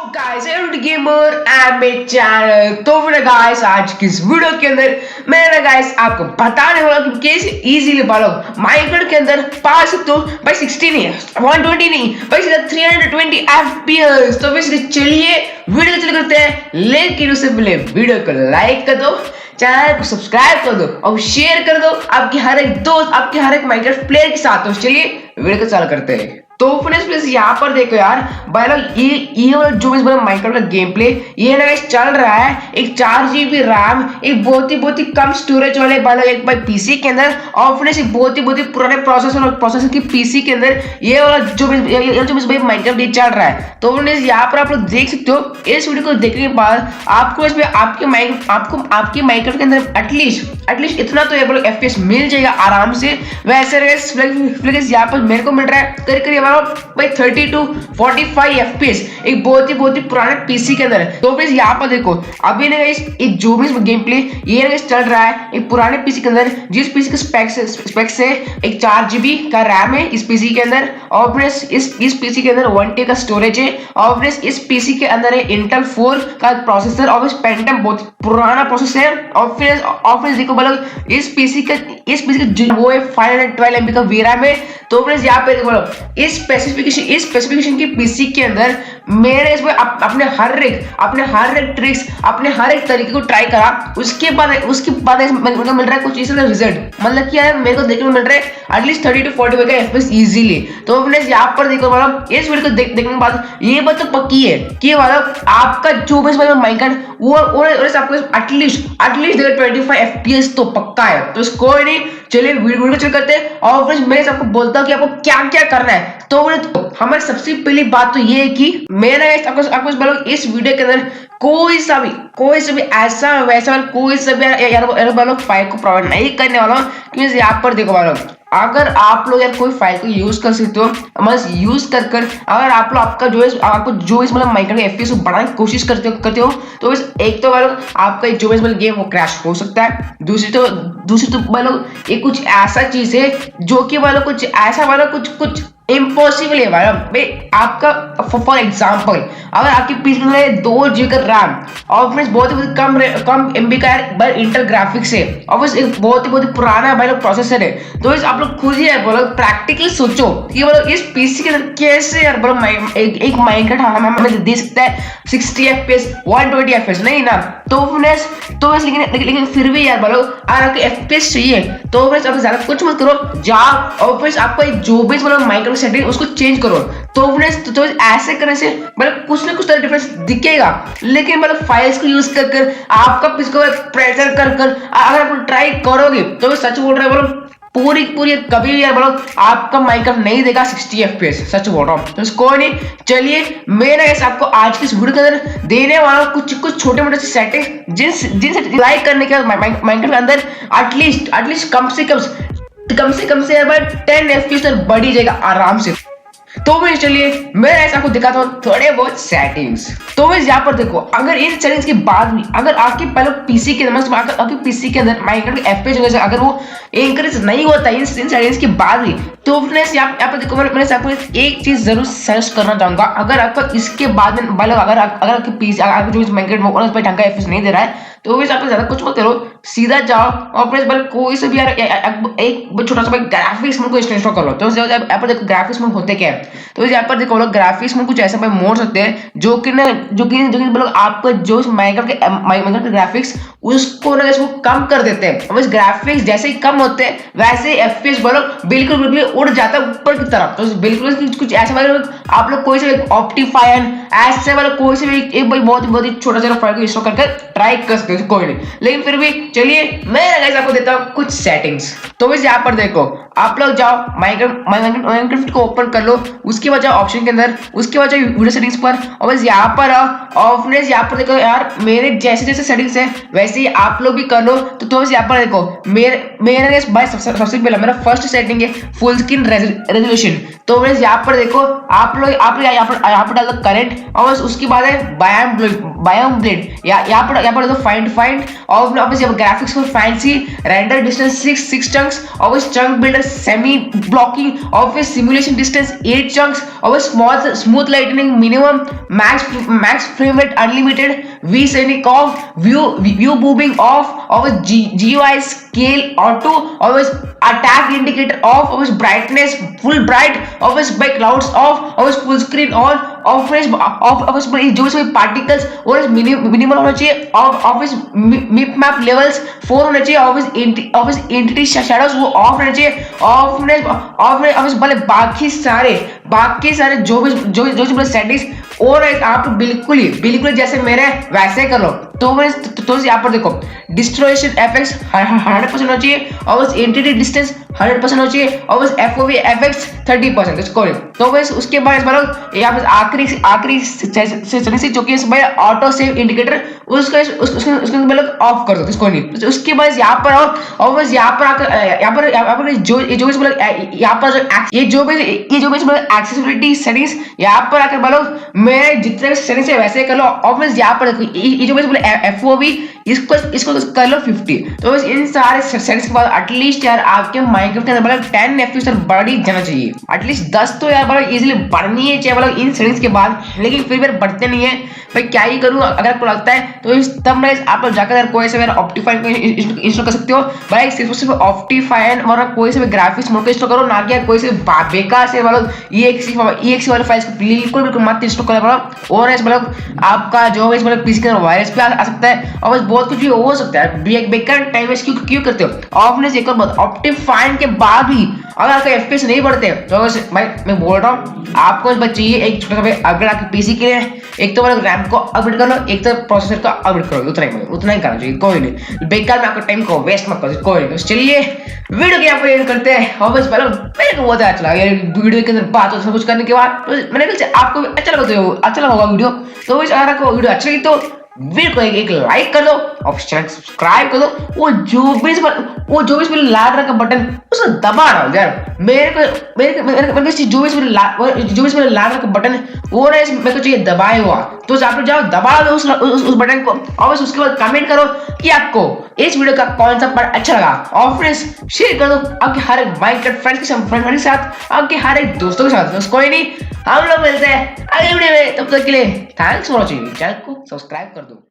Guys gamer and मेरे channel. तो फिर गाइस आज की इस वीडियो के अंदर मैं ना गाइस आपको बताने वाला कि कैसे इजीली बालक माइनक्राफ्ट के अंदर पा सकते हो भाई 60 नहीं 120 नहीं भाई सीधा 320 FPS। तो फिर चलिए वीडियो चल करते हैं, लेकिन उससे पहले वीडियो को लाइक कर दो, चैनल को सब्सक्राइब कर दो और शेयर कर दो आपके हर एक दोस्त, आपके हर एक माइनक्राफ्ट प्लेयर के साथ। तो चलिए वीडियो को चालू करते हैं। तो फ्रेंड्स प्लीज यहाँ पर देखो यार भाई लोग ये वाला जो इस माइनक्राफ्ट का गेम प्ले ये ना चल रहा है एक 4 GB रैम, एक बहुत ही कम स्टोरेज वाले भाई लोग एक भाई पीसी के अंदर, और फ्रेंड्स एक बहुत ही पुराने प्रोसेसर की पीसी के अंदर ये वाला जो भाई माइनक्राफ्ट ये चल रहा है। तो फ्रेंड्स यहाँ पर आप लोग देख सकते हो। इस वीडियो को देखने के बाद आपको इसमें आपके माइनक्राफ्ट के अंदर एटलीस्ट इतना तो FPS मिल जाएगा आराम से। वैसे यहाँ पर मेरे को मिल रहा है करीब भाई 30 to 45 FPS एक बहुत ही पुराने पीसी के अंदर है। तो फ्रेंड्स यहाँ पर देखो अभी ना एक जो भी गेम प्ले ये ना चल रहा है एक पुराने पीसी के अंदर, जिस पीसी के स्पेक्स है एक 4 GB का रैम है इस पीसी के अंदर, और फ्रेंड्स इस पीसी के अंदर 1TB का स्टोरेज है, और फ्रेंड्स इस पीसी के अंदर है इंटेल 4 का प्रोसेसर, और पेंटियम बहुत पुराना प्रोसेसर है, और फ्रेंड्स देखो मतलब इस पीसी का वो है 512 MB का वीरैम है। तो फ्रेंड्स यहाँ पे देखो इस स्पेसिफिकेशन की पीसी के अंदर मैंने इसमें अपने हर एक ट्रिक्स अपने हर एक तरीके को ट्राई करा। उसके बाद मेरे को मिल रहा है कुछ इस रिजल्ट, मतलब कि यार मेरे को देखने को मिल रहा है एटलीस्ट 30 to 45 का FPS इजीली। तो फ्रेंड्स यहाँ पर देखो मतलब इस वीडियो को देखने के बाद ये बात तो पक्की है कि मतलब आपका जो भी माइनक्राफ्ट वो आपको एटलीस्ट 25 FPS तो पक्का है। तो कोई नहीं, चलिए वीडियो चल करते हैं, और फ्रेंड्स मैं आपको बोलता हूँ कि आपको क्या क्या करना है। तो हमारी सबसे पहली बात तो ये है कि मैंने आपको इस वीडियो के अंदर कोई सा भी ऐसा वैसा कोई सा भी यार फाइल को प्रोवाइड नहीं करने वाला हूँ। क्योंकि यहाँ पर देखो वालों अगर आप लोग यार कोई फाइल को यूज कर सकते हो बस यूज कर अगर आप लोग आपको जो इस मतलब माइनक्राफ्ट FPS को बढ़ाने की कोशिश करते हो तो इस एक तो वालों आपका जो इस मतलब गेम वो क्रैश हो सकता है। दूसरी तो वालों ये कुछ ऐसा चीज है जो कि वालों कुछ ऐसा वालों कुछ इम्पॉसिबल है भाई आपका। फॉर एग्जाम्पल अगर आपके पीसी में 2 GB का रैम और फ्रेंड्स बहुत ही कम MB का इंटेल ग्राफिक्स है, और बस एक बहुत ही पुराना भाई प्रोसेसर है, तो इस आप लोग खुद ही है बोलो प्रैक्टिकली सोचो कि बोलो इस पीसी के अंदर कैसे यार बोलो एक माइनक्राफ्ट हमें दे सकता है 60 FPS 120 FPS नहीं ना। तो फ्रेंड्स लेकिन फिर भी यार बोलो अगर आपको FPS चाहिए तो फ्रेंड्स आप ज्यादा कुछ मत करो, जाओ और फ्रेंड्स आपको जो भी माइनक्राफ्ट सेटिंग उसको चेंज करो। तो फ्रेंड्स तो ऐसे करने से मतलब कुछ ना कुछ तरह डिफरेंस दिखेगा, लेकिन मतलब फाइल्स को यूज कर आपका इसको प्रेशर कर अगर आप ट्राई करोगे तो सच बोल रहे बोलो पूरी कभी भी यार बोलो आपका माइनक्राफ्ट नहीं देगा 60 FPS, सच बोल रहा हूँ। तो कोई नहीं, चलिए मैं आपको आज की इस वीडियो के अंदर देने वाला हूँ कुछ छोटे मोटे सेटिंग जिनसे लाइक करने के माइनक्राफ्ट के अंदर एटलीस्ट कम से यार 10 FPS तक बढ़ी जाएगा आराम से। तो मैं चलिए मैं ऐसा आपको दिखाता हूँ थोड़े बहुत सेटिंग्स। तो मैं यहाँ पर देखो अगर इन सेटिंग्स के बाद भी अगर आपके पहले पीसी के अंदर आपके पीसी के अंदर माइनक्राफ्ट FPS अगर वो इंक्रीज नहीं होता इन सेटिंग्स के बाद भी, तो फ्रेंड्स यहाँ पर देखो मैं आपको एक चीज जरूर सजेस्ट करना चाहूंगा। अगर आपका इसके बाद में अगर आपके पीसी अगर जो माइनक्राफ्ट ढंग का FPS नहीं दे रहा है तो भी आपको ज्यादा कुछ मत करो, सीधा जाओ और फ्रेंड्स कोई से भी यार एक छोटा सा ग्राफिक्स मोड को इंस्टॉल कर लो। तो यहाँ पर देखो ग्राफिक्स मोड होते क्या है, तो यहाँ पर देखो ग्राफिक्स में कुछ ऐसा मोड होते हैं जो कि आपको जो माइनक्राफ्ट के ग्राफिक्स उसको ना इसको कम कर देते हैं। बस ग्राफिक्स जैसे ही कम होते हैं वैसे ही FPS बिल्कुल उड़ जाता है ऊपर की तरफ। तो बिल्कुल कुछ ऐसा आप लोग कोई से ऑप्टिफायर ऐसे कोई से भी एक बहुत ही छोटा सा फाइल को इंस्टॉल करके ट्राई कर सकते हो, कोई नहीं। लेकिन फिर भी चलिए मैं आपको देता हूँ कुछ सेटिंग्स। तो बस यहाँ पर देखो आप लोग जाओ माइनक्राफ्ट को ओपन कर लो, उसके बाद जाओ ऑप्शन के अंदर, उसके बाद जाओ वीडियो सेटिंग्स पर, और बस यहाँ पर और फ्रेंड्स यहाँ पर देखो यार, मेरे जैसे जैसे सेटिंग्स है वैसे ही आप लोग भी कर लो। तो थोड़ा यहाँ पर देखो, मेरे भाई सबसे पहला मेरा फर्स्ट सेटिंग है फुल स्क्रीन रेजोल्यूशन। तो फ्रेंड्स यहाँ पर देखो, आप लोग यहाँ पर डाल दो करंट, और बस उसके बाद है बायोम ब्लेड। यहाँ पर देखो फाइंड और obviously graphics for fancy, render distance 6 chunks, और चंक बिल्डर सेमी ब्लॉकिंग, और सिमुलेशन डिस्टेंस 8 चंक्स, और smooth lightning minimum, max frame rate unlimited, V sync off, view moving off, और GUI स्केल ऑटो, और attack indicator off, और brightness full bright, और by clouds off, और full screen on, और जो भी particles और मिनिमल होना चाहिए, और मिप मैप लेवल्स 4 होना चाहिए, और एंटिटी शैडोज वो ऑफ रहना चाहिए, और भले बाकी सारे जो भी सेटिंग्स और आप बिल्कुल जैसे मेरे वैसे कर लो। तो यहाँ पर देखो, डिस्ट्रॉयशन एफेक्ट्स 100% होना चाहिए, और एंटिटी डिस्टेंस 100% होना चाहिए, और FOV एफेक्ट्स 30%। इसको तो बस उसके बाद यहाँ पर आखिरी सेटिंग जो कि ऑटो सेव इंडिकेटर, उसको ऑफ कर दो। इसको नहीं, तो उसके बाद यहाँ पर और बस यहाँ पर जो एक्सेसिबिलिटी सेटिंग्स यहाँ पर आकर बोलो, मेरे जितने भी सेटिंग्स है वैसे कर लो। और बस यहाँ पर ये जो बोले FOV, इसको कर लो 50। तो बस इन सारे सेटिंग्स के बाद एटलीस्ट यार आपके माइक्रोफोन के अंदर 10 FPS बढ़ी जाना चाहिए, एटलीस्ट 10 तो यार इजीली बढ़नी है चाहिए इन सेटिंग्स के बाद। लेकिन फिर भी बढ़ते नहीं है भाई, क्या ही करूँ। अगर आपको लगता है तो तब आप लोग जाकर कोई से ऑप्टिफाइन को इंस्टॉल कर सकते हो भाई, सिर्फ ऑप्टिफाइन और कोई से भी ग्राफिक्स मोड को इंस्टॉल करो, ना कि कोई से बेकार से EXE वाले फाइल्स को बिल्कुल मत इंस्टॉल करो। और आपका जो पीसी के अंदर वायरस भी आ सकता है, और बहुत कुछ भी हो सकता है। बेकार टाइम वेस्ट क्यों करते हो। ऑफनेस एक और ऑप्टिफाइन के बाद भी अगर आपके FPS नहीं बढ़ते तो भाई मैं बोल रहा हूँ आपको चाहिए एक छोटा सा अपग्रेड आपके पीसी के लिए। एक तो रैम को अपग्रेड कर लो, एक तो प्रोसेसर को अपग्रेड करो, उतना ही करना चाहिए। कोई नहीं, बेकार में आपका टाइम को वेस्ट मत करो। कोई नहीं, चलिए वीडियो के आपको एंड करते हैं। और बस मेरे को बहुत अच्छा लगा यार वीडियो के अंदर बात सब कुछ करने के बाद। तो मैंने कहा आपको अच्छा लगा होगा वीडियो। तो अगर आपको वीडियो अच्छा लगी तो वीडियो को एक लाइक कर दो और चैनल सब्सक्राइब कर दो। वो जो भी लाल रंग का बटन उसको दबा रहा हूँ यार। मेरे जो भी लाल रंग का बटन वो मेरे को चाहिए दबाए हुआ। तो आप जाओ दबा दो उस बटन को, और उसके बाद कमेंट करो कि आपको इस वीडियो का कौन सा पार्ट अच्छा लगा, और फ्रेंड्स शेयर कर दो आपके हर एक माइंड फ्रेंड्स के साथ, आपके हर एक दोस्तों के साथ। कोई नहीं, हम लोग मिलते हैं अगले वीडियो में, तब तक के लिए थैंक्स फॉर वॉचिंग। चैनल को सब्सक्राइब कर दो।